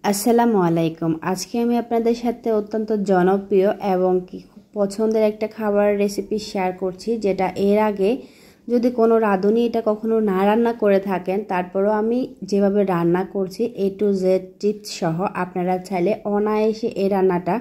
আসসালামু আলাইকুম। আজকে আমি আপনাদের সাথে অত্যন্ত জনপ্রিয় এবং কি খুব পছন্দের একটা খাবারের রেসিপি শেয়ার করছি, যেটা এর আগে যদি কোনো রাঁধুনি এটা কখনো না রান্না করে থাকেন, তারপরও আমি যেভাবে রান্না করছি A to Z টিপস সহ আপনারা চাইলে অনায়াসে এই রান্নাটা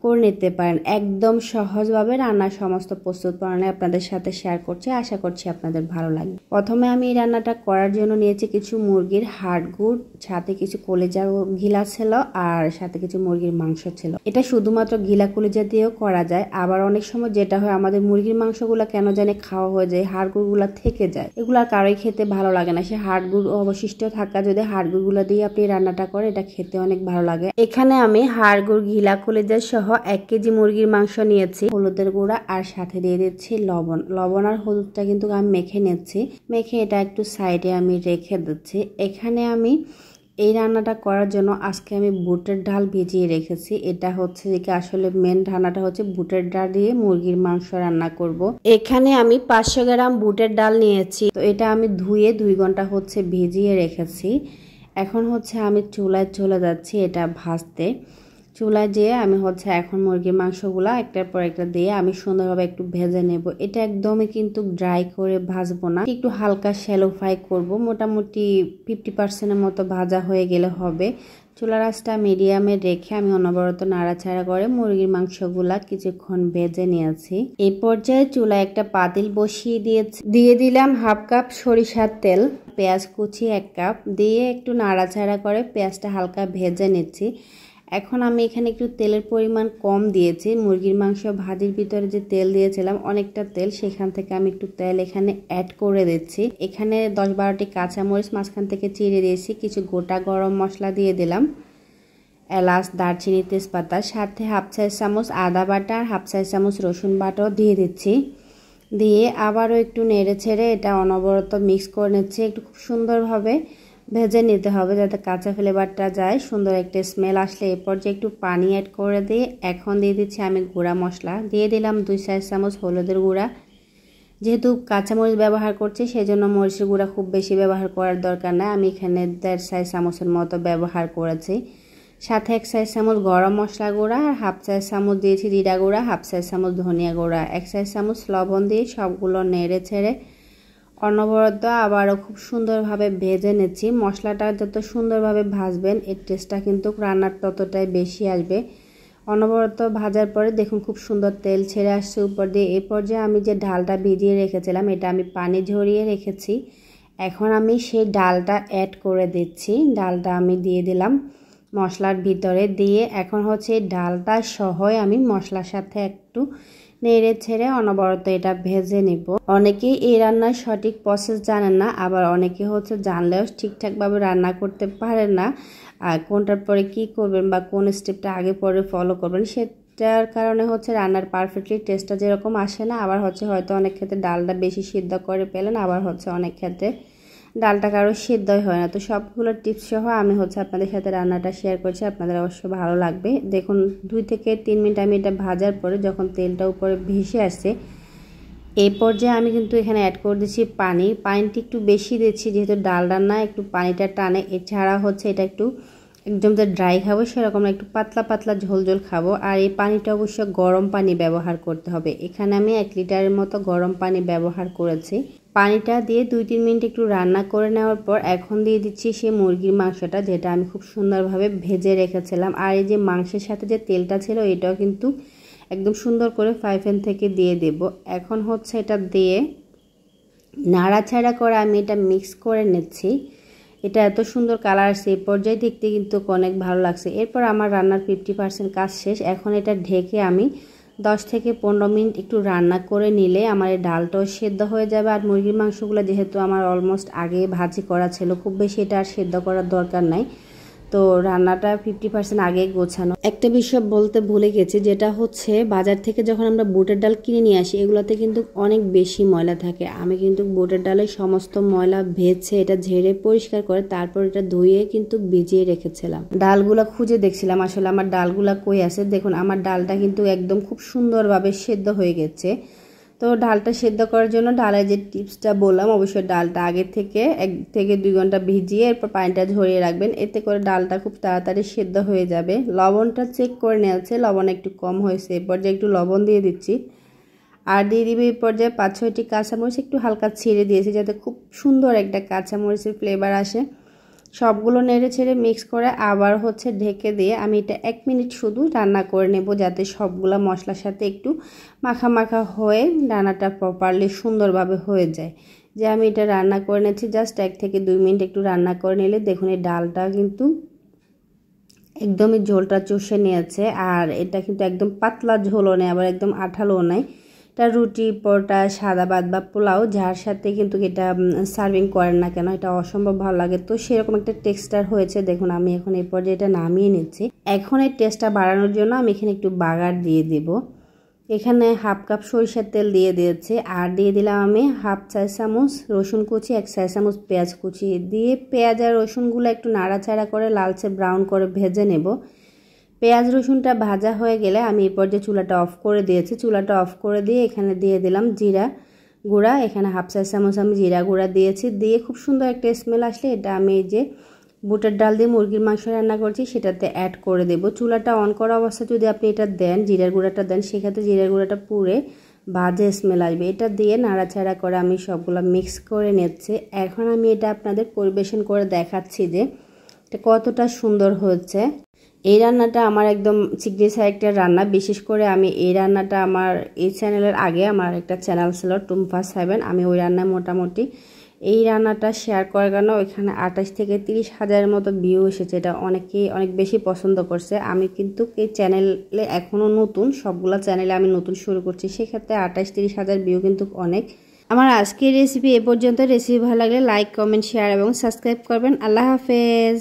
করে নিতে পারেন। একদম সহজভাবে রান্নার সমস্ত প্রস্তুত প্রণালী আপনাদের সাথে শেয়ার করছি, আশা করছি আপনাদের ভালো লাগবে। প্রথমে আমি এই রান্নাটা করার জন্য নিয়েছি কিছু মুরগির হাড় গুড়, সাথে কিছু কলিজা ঘিলা ছিল আর সাথে কিছু মুরগির মাংস ছিল। এটা শুধুমাত্র ঘিলা কলিজা দিয়েও করা যায়। আবার অনেক সময় যেটা হয়, আমাদের মুরগির মাংসগুলো কেন জানে খাওয়া হয়ে যায়, হাড় গুড়গুলো থেকে যায়, এগুলো কারোই খেতে ভালো লাগে না। সে হাড় গুড় অবশিষ্ট থাকা যদি হাড় গুড়গুলো দিয়ে আপনি রান্নাটা করেন, এটা খেতে অনেক ভালো লাগে। এখানে আমি হাড় গুড় ঘিলা কলিজা সহ 1 কেজি মুরগির মাংস নিয়েছি, হলুদের গুঁড়া আর সাথে দিয়ে দিচ্ছি লবণ আর হলুদটা কিন্তু আমি মেখে নিচ্ছি। মেখে এটা একটু সাইডে আমি রেখে দিচ্ছি। এখানে আমি এই রান্নাটা করার জন্য আজকে আমি বুটের ডাল ভিজিয়ে রেখেছি। এটা হচ্ছে যে আসলে মেন রান্নাটা হচ্ছে বুটের ডাল দিয়ে মুরগির মাংস রান্না করব। এখানে আমি 500 গ্রাম বুটের ডাল নিয়েছি। তো এটা আমি ধুয়ে 2 ঘন্টা হচ্ছে ভিজিয়ে রেখেছি। এখন হচ্ছে আমি চুলায় চলে যাচ্ছি এটা ভাজতে। চুলায় যেয়ে আমি হচ্ছে এখন মুরগির মাংসগুলা একটার পর একটা দিয়ে আমি সুন্দরভাবে একটু ভেজে নেব। এটা একদমই কিন্তু ড্রাই করে ভাজবো না, একটু হালকা শ্যালো ফ্রাই করব। মোটামুটি 50% মতো ভাজা হয়ে গেলে হবে। চুলার আঁচটা মিডিয়ামে রেখে আমি অনবরত নাড়াচাড়া করে মুরগির মাংসগুলা কিছুক্ষণ ভেজে নিয়েছি। এই পর্যায়ে চুলায় একটা পাতিল বসিয়ে দিয়ে দিলাম 1/2 কাপ সরিষার তেল, পেঁয়াজ কুচি 1 কাপ দিয়ে একটু নাড়াচাড়া করে পেঁয়াজটা হালকা ভেজে নিচ্ছি। এখন আমি এখানে একটু তেলের পরিমাণ কম দিয়েছি। মুরগির মাংস ভাজির ভিতরে যে তেল দিয়েছিলাম অনেকটা তেল, সেখান থেকে আমি একটু তেল এখানে অ্যাড করে দিচ্ছি। এখানে 10-12টি কাঁচামরিচ মাঝখান থেকে চিড়ে দিয়েছি, কিছু গোটা গরম মশলা দিয়ে দিলাম, এলাচ, দারচিনি, তেজপাতা, সাথে 1/2 চা চামচ আদা বাটা আর 1/2 চা চামচ রসুন বাটাও দিয়ে দিচ্ছি। দিয়ে আবারও একটু নেড়ে ছেড়ে এটা অনবরত মিক্স করে নিচ্ছি। একটু খুব সুন্দরভাবে ভেজে নিতে হবে যাতে কাঁচা ফ্লেভারটা যায়, সুন্দর একটা স্মেল আসলে এ পর্যায়ে একটু পানি অ্যাড করে দিয়ে এখন দিয়ে দিচ্ছি আমি গুঁড়া মশলা। দিয়ে দিলাম 2 চা চামচ হলুদের গুঁড়া। যেহেতু কাঁচামরিচ ব্যবহার করছি সেজন্য মরিচের গুঁড়া খুব বেশি ব্যবহার করার দরকার নাই, আমি এখানে 1.5 চা চামচের মতো ব্যবহার করেছি। সাথে 1 চা চামচ গরম মশলা গুঁড়া আর 1/2 চা চামচ দিয়েছি জিরা গুঁড়া, 1/2 চা চামচ ধনিয়া গুঁড়া, 1 চা চামচ লবণ দিয়ে সবগুলো নেড়ে ছেড়ে অনবরত আবারও খুব সুন্দরভাবে ভেজে নিচ্ছি। মশলাটা যত সুন্দরভাবে ভাজবেন এর টেস্টটা কিন্তু রান্নার ততটাই বেশি আসবে। অনবরত ভাজার পরে দেখুন খুব সুন্দর তেল ছেড়ে আসছে উপর দিয়ে। এই পর্যায়ে আমি যে ডালটা ভিজিয়ে রেখেছিলাম এটা আমি পানি ঝরিয়ে রেখেছি। এখন আমি সেই ডালটা অ্যাড করে দিচ্ছি। ডালটা আমি দিয়ে দিলাম মশলার ভিতরে, দিয়ে এখন হচ্ছে ডালটা সহই আমি মশলার সাথে একটু নেড়ে ছেড়ে অনবরত এটা ভেজে নিব। অনেকেই এই রান্নার সঠিক প্রসেস জানেন না, আবার অনেকে হচ্ছে জানলেও ঠিকঠাকভাবে রান্না করতে পারেন না। আর কোনটার পরে কি করবেন বা কোন স্টেপটা আগে পরে ফলো করবেন সেটার কারণে হচ্ছে রান্নার পারফেক্টলি টেস্টটা যেরকম আসে না। আবার হচ্ছে হয়তো অনেক ক্ষেত্রে ডালটা বেশি সিদ্ধ করে পেলেন, আবার হচ্ছে অনেক ক্ষেত্রে ডালটা কারো সিদ্ধই হয় না। তো সবগুলো টিপস সহ আমি হচ্ছে আপনাদের সাথে রান্নাটা শেয়ার করছি, আপনাদের অবশ্যই ভালো লাগবে। দেখুন 2 থেকে 3 মিনিট আমি এটা ভাজার পরে যখন তেলটা উপরে ভেসে আসছে এই পর্যায়ে আমি কিন্তু এখানে অ্যাড করে দিচ্ছি পানিটা একটু বেশি দিচ্ছি, যেহেতু ডাল রান্না একটু পানিটা টানে। এছাড়া হচ্ছে এটা একটু একদম যে ড্রাই খাবো সেরকম না, একটু পাতলা পাতলা ঝোল ঝোল খাবো। আর এই পানিটা অবশ্যই গরম পানি ব্যবহার করতে হবে। এখানে আমি 1 লিটারের মতো গরম পানি ব্যবহার করেছি। পানিটা দিয়ে 2-3 মিনিট একটু রান্না করে নেওয়ার পর এখন দিয়ে দিচ্ছি সেই মুরগির মাংসটা, যেটা আমি খুব সুন্দরভাবে ভেজে রেখেছিলাম। আর এই যে মাংসের সাথে যে তেলটা ছিল এটাও কিন্তু একদম সুন্দর করে ফ্রাই প্যান থেকে দিয়ে দেব। এখন হচ্ছে এটা দিয়ে নাড়াচাড়া করে আমি এটা মিক্স করে নিচ্ছি। এটা এত সুন্দর কালার আসছে, এই পর্যায়ে দেখতে কিন্তু অনেক ভালো লাগছে। এরপর আমার রান্নার 50% কাজ শেষ। এখন এটা ঢেকে আমি 10 থেকে 15 মিনিট একটু রান্না করে নিলে আমার এই ডালটাও সেদ্ধ হয়ে যাবে। আর মুরগির মাংসগুলো যেহেতু আমার অলমোস্ট আগে ভাজি করা ছিল, খুব বেশি এটা আর সেদ্ধ করার দরকার নাই, তো রান্নাটা 50% আগে গোছানো। একটা বিষয় বলতে ভুলে গেছি, যেটা হচ্ছে বাজার থেকে যখন আমরা বুটের ডাল কিনে নিয়ে আসি এগুলোতে কিন্তু অনেক বেশি ময়লা থাকে। আমি কিন্তু বুটের ডালের সমস্ত ময়লা ভেজে এটা ঝেড়ে পরিষ্কার করে তারপর এটা ধুয়ে কিন্তু ভিজিয়ে রেখেছিলাম। ডালগুলা খুঁজে দেখছিলাম আসলে আমার ডালগুলা কই আছে। দেখুন আমার ডালটা কিন্তু একদম খুব সুন্দরভাবে সেদ্ধ হয়ে গেছে। তো ডালটা সেদ্ধ করার জন্য ডালের যে টিপসটা বললাম, অবশ্যই ডালটা আগে থেকে 1 থেকে 2 ঘন্টা ভিজিয়ে এরপর পানিটা ঝরিয়ে রাখবেন। এতে করে ডালটা খুব তাড়াতাড়ি সেদ্ধ হয়ে যাবে। লবণটা চেক করে নিয়েছে, লবণ একটু কম হয়েছে, এরপর যে একটু লবণ দিয়ে দিচ্ছি। আর দিয়ে দিবে এই পর্যায়ে 5-6টি কাঁচামরিচ একটু হালকা ছিঁড়ে দিয়েছি, যাতে খুব সুন্দর একটা কাঁচামরিচের ফ্লেভার আসে। সবগুলো নেড়ে ছেড়ে মিক্স করে আবার ঢেকে দিয়ে আমি এটা 1 মিনিট শুধু রান্না করে নেব, যাতে সবগুলা মশলার সাথে একটু মাখা মাখা হয়ে রান্নাটা প্রপারলি সুন্দরভাবে হয়ে যায়। যে আমি এটা রান্না করে নিচ্ছি, জাস্ট 1 থেকে 2 মিনিট একটু রান্না করে নিলে দেখুন এই ডালটা কিন্তু একদমই ঝোলটা চষে নিয়েছে। আর এটা কিন্তু একদম পাতলা ঝোলও নেই, আবার একদম আঠালোও নাই। এটা রুটি, পরোটা, সাদা ভাত বা পোলাও যার সাথে কিন্তু এটা সার্ভিং করেন না কেন, এটা অসম্ভব ভালো লাগে। তো সেরকম একটা টেক্সচার হয়েছে। দেখুন আমি এখন এই পর্যায়ে এটা নামিয়ে নিচ্ছি। এখন এই টেস্টটা বাড়ানোর জন্য আমি এখানে একটু বাগার দিয়ে দেব। এখানে 1/2 কাপ সরিষার তেল দিয়ে দিয়েছি, আর দিয়ে দিলাম আমি 1/2 চা চামচ রসুন কুচি, 1 চা চামচ পেঁয়াজ কুচি দিয়ে পেঁয়াজ আর রসুনগুলো একটু নাড়াচাড়া করে লালচে ব্রাউন করে ভেজে নেব। পেঁয়াজ রসুনটা ভাজা হয়ে গেলে আমি এই পর্যায়ে চুলাটা অফ করে দিয়েছি। চুলাটা অফ করে দিয়ে এখানে দিয়ে দিলাম জিরা গুঁড়া। এখানে 1/2 চা চামচ আমি জিরা গুঁড়া দিয়েছি। দিয়ে খুব সুন্দর একটা স্মেল আসলে এটা আমি এই যে বুটের ডাল দিয়ে মুরগির মাংস রান্না করছি সেটাতে অ্যাড করে দেব। চুলাটা অন করা অবস্থায় যদি আপনি এটা দেন, জিরার গুঁড়াটা দেন, সেক্ষেত্রে জিরার গুঁড়াটা পুড়ে বাজে স্মেল আসবে। এটা দিয়ে নাড়াচাড়া করে আমি সবগুলো মিক্স করে নিচ্ছি। এখন আমি এটা আপনাদের পরিবেশন করে দেখাচ্ছি যে এটা কতটা সুন্দর হয়েছে। এই রান্নাটা আমার একদম সিগনেচার একটা রান্না। বিশেষ করে আমি এই রান্নাটা আমার এই চ্যানেলের আগে আমার একটা চ্যানেল ছিল টুম্পা 7, আমি ওই রান্নায় মোটামুটি এই রান্নাটা শেয়ার করার কারণে ওইখানে 28 থেকে 30 হাজারের মতো ভিউ এসেছে। এটা অনেকেই অনেক বেশি পছন্দ করছে। আমি কিন্তু এই চ্যানেলে এখনও নতুন, সবগুলো চ্যানেলে আমি নতুন শুরু করছি, সেক্ষেত্রে 28-30 হাজার ভিউ কিন্তু অনেক। আমার আজকের রেসিপি এ পর্যন্ত। রেসিপি ভালো লাগলে লাইক, কমেন্ট, শেয়ার এবং সাবস্ক্রাইব করবেন। আল্লাহ হাফেজ।